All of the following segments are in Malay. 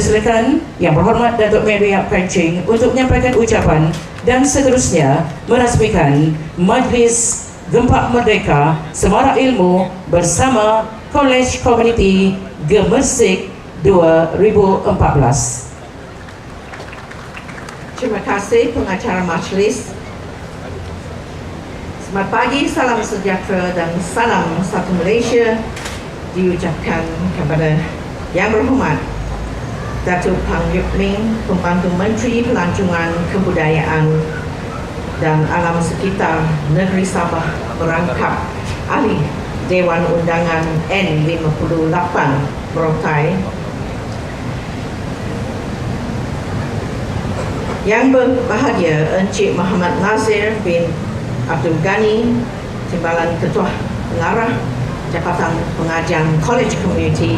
Bersilakan Yang Berhormat Datuk Mary Pancing untuk menyampaikan ucapan dan seterusnya merasmikan Majlis Gempak Merdeka Semarak Ilmu bersama College Community Gemersik 2014. Terima kasih pengacara majlis. Selamat pagi, salam sejahtera dan salam satu Malaysia diucapkan kepada Yang Berhormat Datuk Pang Yuk Ming, Pembantu Menteri Pelancongan Kebudayaan dan Alam Sekitar Negeri Sabah, merangkap ahli Dewan Undangan N58 Merotai, Yang berbahagia Encik Muhammad Nazir bin Abdul Ghani, Timbalan Ketua Pengarah Jabatan Pengajian College Community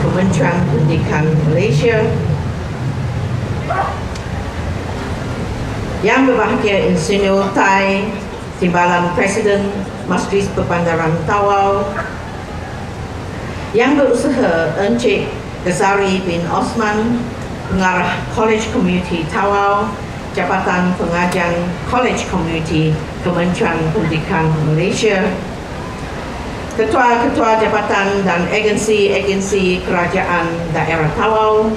Kementerian Pendidikan Malaysia, Yang berbahagia Insinyur Tai, Timbalan Presiden Majlis Perbandaran Tawau, Yang berusaha Encik Ghazali bin Osman, Pengarah College Community Tawau, Jabatan Pengajian College Community Kementerian Pendidikan Malaysia, Ketua-Ketua Jabatan dan Agensi-Agensi Kerajaan Daerah Tawau,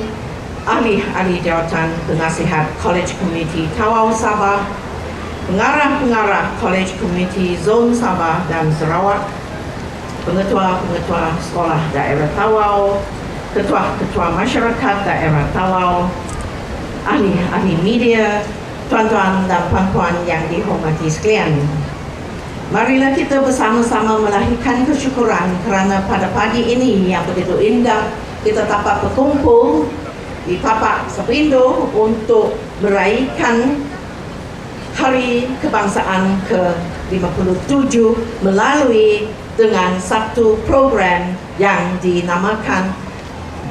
Ahli-ahli Jawatan Penasihat College Community Tawau Sabah, Pengarah-pengarah College Community Zon Sabah dan Sarawak, Pengetua-pengetua Sekolah Daerah Tawau, Ketua-ketua Masyarakat Daerah Tawau, Ahli-ahli media, tuan-tuan dan puan-puan yang dihormati sekalian. Marilah kita bersama-sama melahirkan kesyukuran kerana pada pagi ini yang begitu indah kita dapat berkumpul di tapak Sepindo untuk meraihkan Hari Kebangsaan ke-57 melalui dengan satu program yang dinamakan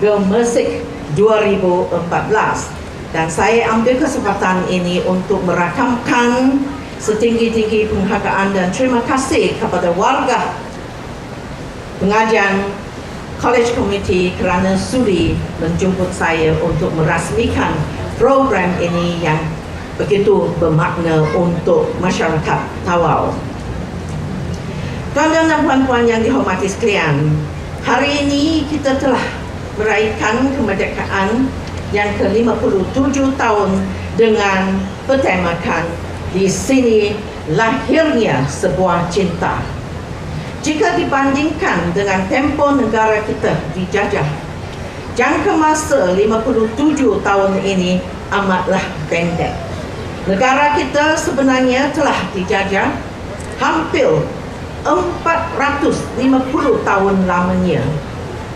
Gemersik 2014. Dan saya ambil kesempatan ini untuk merakamkan setinggi-tinggi penghargaan dan terima kasih kepada warga pengajian College Community kerana sudi menjemput saya untuk merasmikan program ini yang begitu bermakna untuk masyarakat Tawau. Tuan-tuan dan puan-puan yang dihormati sekalian, hari ini kita telah meraihkan kemerdekaan yang ke-57 tahun dengan bertemakan di sini lahirnya sebuah cinta. Jika dibandingkan dengan tempoh negara kita dijajah, jangka masa 57 tahun ini amatlah pendek. Negara kita sebenarnya telah dijajah hampir 450 tahun lamanya.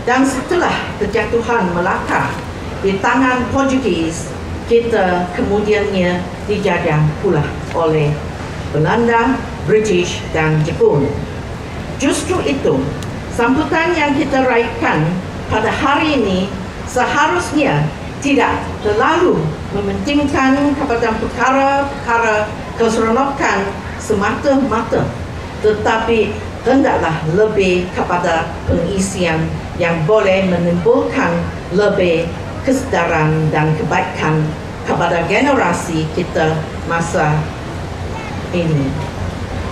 Dan setelah kejatuhan Melaka di tangan Portugis, kita kemudiannya dijajah pula oleh Belanda, British dan Jepun. Justru itu, sambutan yang kita raihkan pada hari ini seharusnya tidak terlalu mementingkan kepada perkara-perkara keseronokan semata-mata, tetapi hendaklah lebih kepada pengisian yang boleh menimbulkan lebih kesedaran dan kebaikan kepada generasi kita masa ini.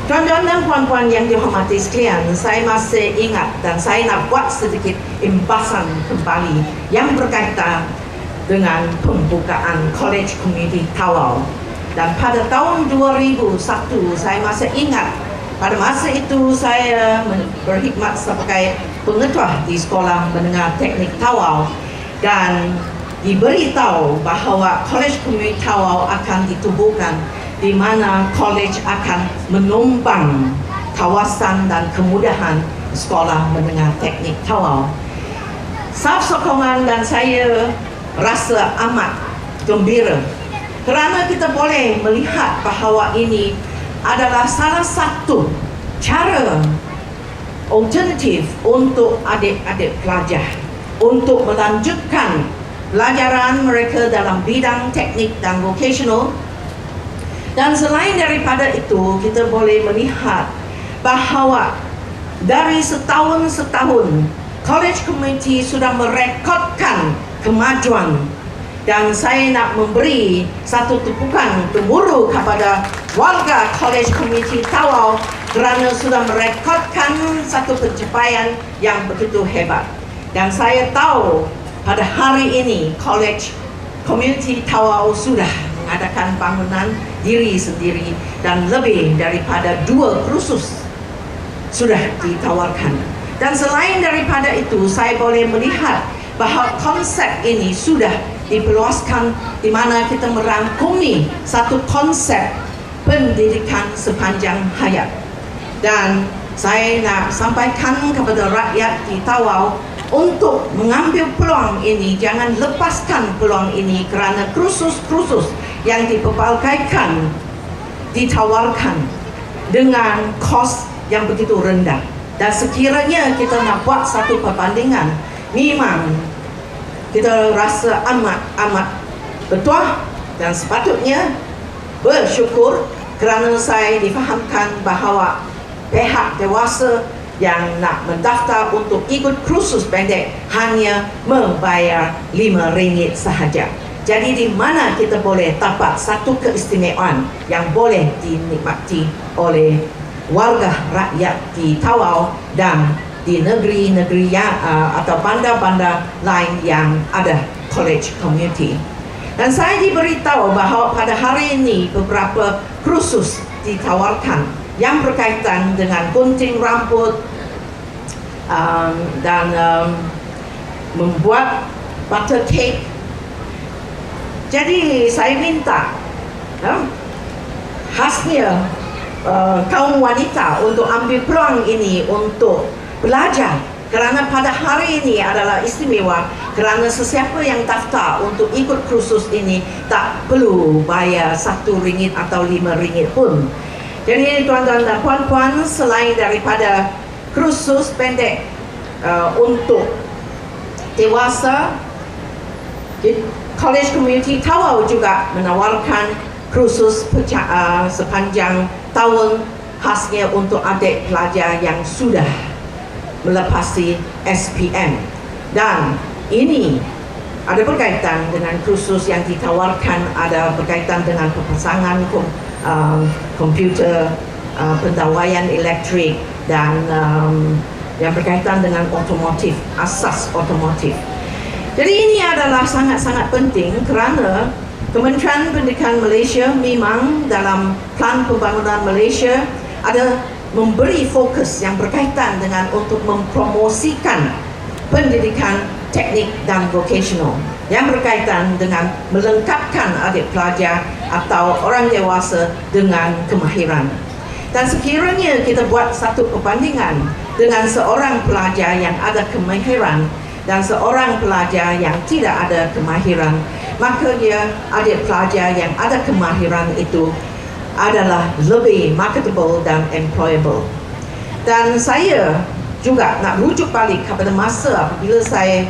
Tuan-tuan dan puan-puan yang dihormati sekalian, saya masih ingat dan saya nak buat sedikit imbasan kembali yang berkaitan dengan pembukaan College Community Tawau. Dan pada tahun 2001, saya masih ingat pada masa itu saya berkhidmat sebagai pengetua di Sekolah Menengah Teknik Tawau dan diberitahu bahawa College Community Tawau akan ditubuhkan, di mana college akan menumbang kawasan dan kemudahan Sekolah Menengah Teknik Tawau. Saf sokongan dan saya rasa amat gembira kerana kita boleh melihat bahawa ini adalah salah satu cara alternatif untuk adik-adik pelajar untuk melanjutkan pelajaran mereka dalam bidang teknik dan vocational. Dan selain daripada itu, kita boleh melihat bahawa dari setahun College Community sudah merekodkan kemajuan. Dan saya nak memberi satu tepukan gemuruh kepada warga College Community Tawau kerana sudah merekodkan satu pencapaian yang begitu hebat. Dan saya tahu pada hari ini College Community Tawau sudah mengadakan bangunan diri sendiri dan lebih daripada 2 kursus sudah ditawarkan. Dan selain daripada itu, saya boleh melihat bahawa konsep ini sudah diperluaskan di mana kita merangkumi satu konsep pendidikan sepanjang hayat. Dan saya nak sampaikan kepada rakyat di Tawau untuk mengambil peluang ini, jangan lepaskan peluang ini kerana kursus-kursus yang dipelbagaikan ditawarkan dengan kos yang begitu rendah. Dan sekiranya kita nak buat satu perbandingan, memang kita rasa amat betul dan sepatutnya bersyukur kerana saya difahamkan bahawa pihak dewasa yang nak mendaftar untuk ikut kursus pendek hanya membayar RM5 sahaja. Jadi di mana kita boleh dapat satu keistimewaan yang boleh dinikmati oleh warga rakyat di Tawau dan di negeri-negeri yang atau bandar-bandar lain yang ada college community. Dan saya diberitahu bahawa pada hari ini beberapa kursus ditawarkan yang berkaitan dengan gunting rambut dan membuat butter cake. Jadi saya minta khasnya kaum wanita untuk ambil peluang ini untuk belajar kerana pada hari ini adalah istimewa kerana sesiapa yang daftar untuk ikut kursus ini tak perlu bayar RM1 atau RM5 pun. Jadi tuan-tuan dan puan-puan, selain daripada kursus pendek untuk dewasa, College Community Tawau juga menawarkan kursus sepanjang tahun khasnya untuk adik pelajar yang sudah melepasi SPM. Dan ini ada berkaitan dengan kursus yang ditawarkan, ada berkaitan dengan pemasangan komputer, pendawaian elektrik dan yang berkaitan dengan otomotif, asas otomotif. Jadi ini adalah sangat-sangat penting kerana Kementerian Pendidikan Malaysia memang dalam Plan Pembangunan Malaysia ada memberi fokus yang berkaitan dengan untuk mempromosikan pendidikan teknik dan vocational yang berkaitan dengan melengkapkan adik pelajar atau orang dewasa dengan kemahiran. Dan sekiranya kita buat satu perbandingan dengan seorang pelajar yang ada kemahiran dan seorang pelajar yang tidak ada kemahiran, maka dia adik pelajar yang ada kemahiran itu adalah lebih marketable dan employable. Dan saya juga nak rujuk balik kepada masa apabila saya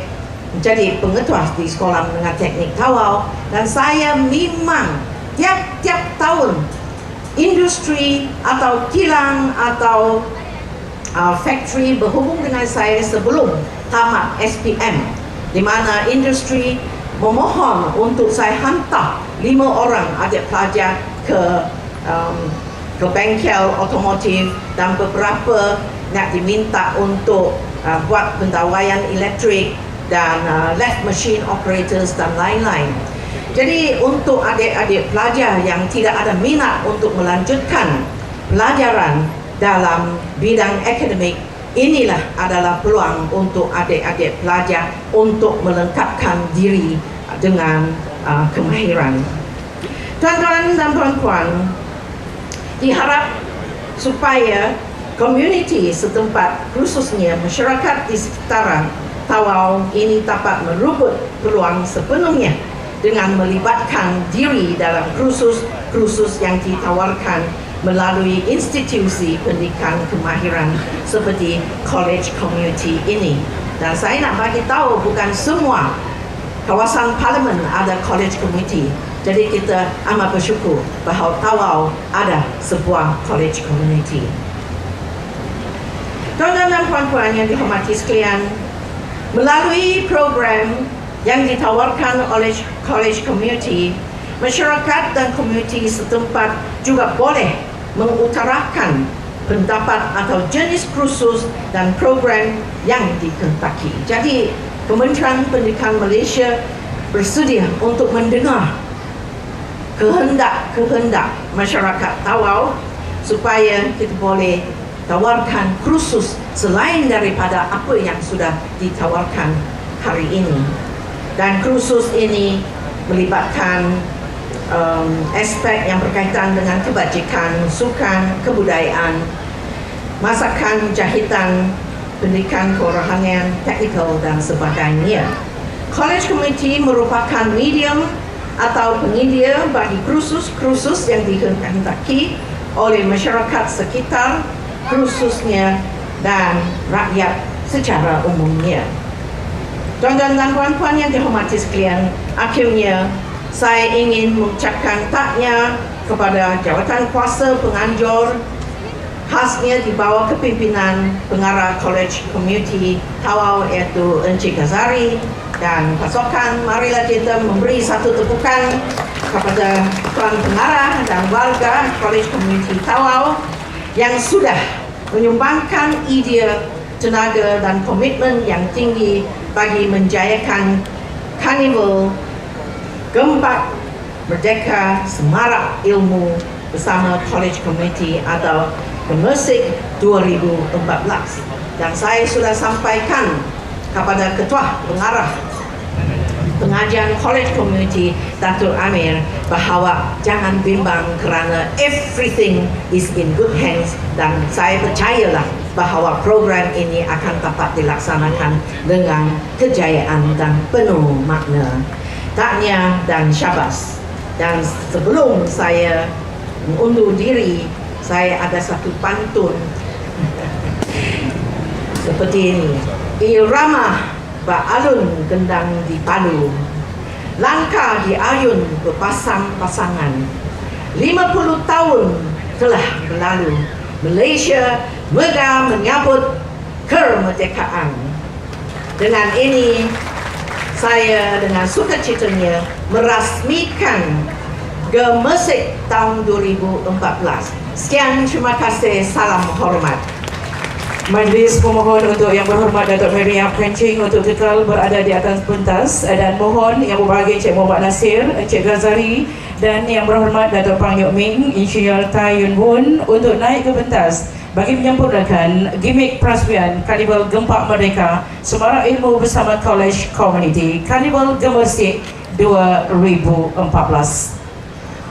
menjadi pengetua di Sekolah Menengah Teknik Tawau, dan saya memang tiap-tiap tahun industri atau kilang atau factory berhubung dengan saya sebelum tamat SPM, di mana industri memohon untuk saya hantar 5 orang adik pelajar ke bengkel otomotif dan beberapa nak diminta untuk buat pendawaian elektrik dan lathe machine operators dan lain-lain. Jadi untuk adik-adik pelajar yang tidak ada minat untuk melanjutkan pelajaran dalam bidang akademik, inilah adalah peluang untuk adik-adik pelajar untuk melengkapkan diri dengan kemahiran. Tuan-tuan dan puan-puan, diharap supaya komuniti setempat, khususnya masyarakat di sekitaran Tawau ini dapat merebut peluang sepenuhnya dengan melibatkan diri dalam kursus yang ditawarkan melalui institusi pendidikan kemahiran seperti College Community ini. Dan saya nak bagi tahu bukan semua kawasan parlimen ada College Community. Jadi kita amat bersyukur bahawa Tawau ada sebuah College Community. Tuan-tuan dan puan-puan yang dihormati sekalian, melalui program yang ditawarkan oleh college community, masyarakat dan komuniti setempat juga boleh mengutarakan pendapat atau jenis kursus dan program yang dikehendaki. Jadi, Kementerian Pendidikan Malaysia bersedia untuk mendengar kehendak masyarakat Tawau supaya kita boleh tawarkan kursus selain daripada apa yang sudah ditawarkan hari ini. Dan kursus ini melibatkan aspek yang berkaitan dengan kebajikan, sukan, kebudayaan, masakan, jahitan, pendidikan kerohanian, teknikal dan sebagainya. College Committee merupakan medium atau penyedia bagi kursus-kursus yang dikehendaki oleh masyarakat sekitar, khususnya dan rakyat secara umumnya. Tuan-tuan dan puan-puan yang dihormati sekalian, akhirnya saya ingin mengucapkan tahniah kepada jawatan kuasa penganjur, khasnya di bawah kepimpinan pengarah College Community Tawau iaitu Encik Ghazari dan pasukan. Marilah kita memberi satu tepukan kepada Tuan Pengarah dan warga College Community Tawau yang sudah menyumbangkan idea, tenaga dan komitmen yang tinggi bagi menjayakan Karnival Gempak Merdeka Semarak Ilmu bersama College Committee atau Gemersik 2014. Dan saya sudah sampaikan kepada Ketua Pengarah Pengajian College Community Datuk Amir bahawa jangan bimbang kerana everything is in good hands, dan saya percayalah bahawa program ini akan dapat dilaksanakan dengan kejayaan dan penuh makna. Tahniah dan syabas. Dan sebelum saya mengundur diri, saya ada satu pantun seperti ini. Irama ba'alun gendang dipadu, langkah diayun berpasang-pasangan. 50 tahun telah berlalu, Malaysia megah menyambut kemerdekaan. Dengan ini saya dengan sukacitanya merasmikan Gemersik tahun 2014. Sekian, terima kasih, salam hormat. Majlis memohon untuk Yang Berhormat Datuk Mary Yap Kencing untuk kekal berada di atas pentas, dan mohon Yang Berbahagia Encik Muhammad Nasir, Encik Ghazari dan Yang Berhormat Datuk Pang Yok Ming, Insinyur Tai Yun Woon untuk naik ke pentas bagi menyempurnakan gimmick perasmian Karnival Gempak Merdeka Semarak Ilmu bersama College Community Karnival Gemersik 2014.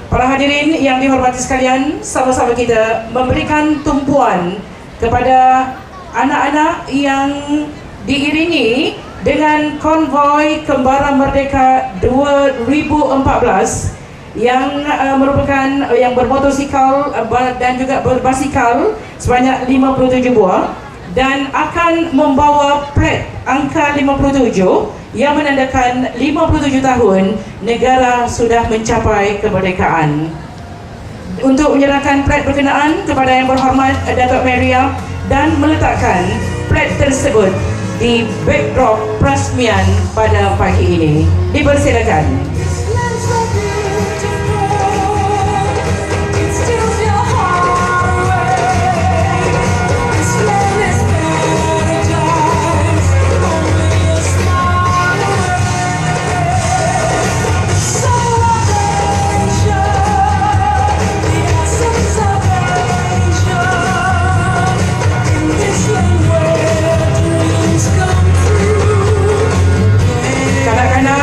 Para hadirin yang dihormati sekalian, sama-sama kita memberikan tumpuan kepada anak-anak yang diiringi dengan konvoi Kembara Merdeka 2014 yang merupakan yang bermotosikal dan juga berbasikal sebanyak 57 buah dan akan membawa plat angka 57 yang menandakan 57 tahun negara sudah mencapai kemerdekaan. Untuk menyerahkan plat berkenaan kepada Yang Berhormat Datuk Mary Yap dan meletakkan plat tersebut di backdrop perasmian pada pagi ini. Dipersilakan.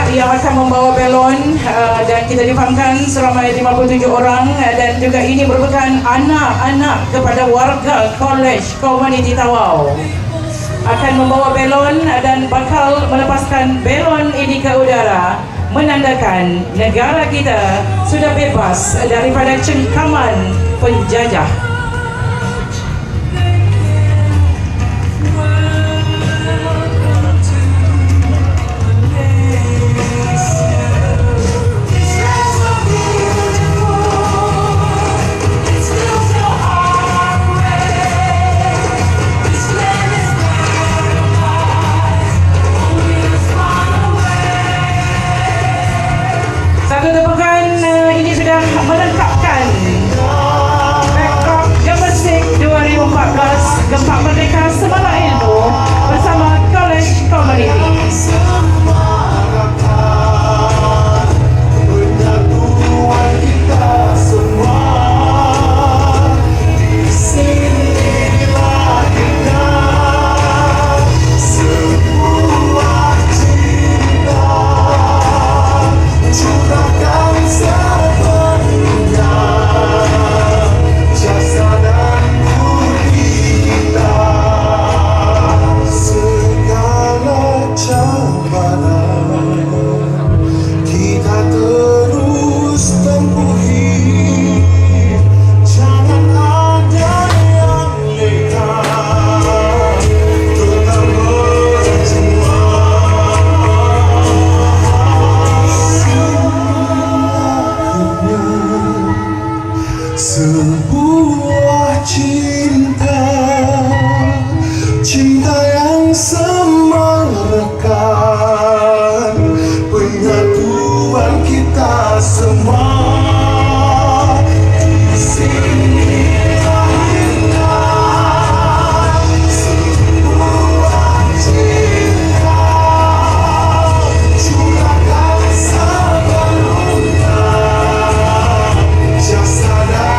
Yang akan membawa belon dan kita difahamkan seramai 57 orang, dan juga ini merupakan anak-anak kepada warga College Community Tawau akan membawa belon dan bakal melepaskan belon ini ke udara menandakan negara kita sudah bebas daripada cengkaman penjajah. Satu tepukan ini sudah melengkapkan Bangkok Gemersik 2014 Gempa Merdeka Semara Ilmu bersama College Community. Sebuah cinta, cinta yang semarakkan penyatuan kita semua. Di sini lahirnya sebuah cinta, curahkan sepenuhnya jasa dan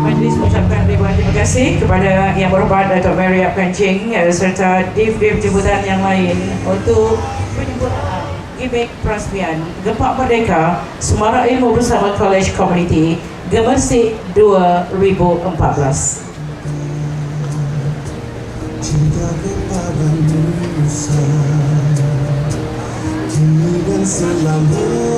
Majlis mengucapkan ribuan terima kasih kepada Yang Berhormat Datuk Mary Yap Kencing serta div-div jemputan yang lain untuk penyempurnaan gimmick perasmian Gempa Merdeka Semara Ilmu bersama College Community Gemersik 2014. cinta kepada Nusa kini dan selama.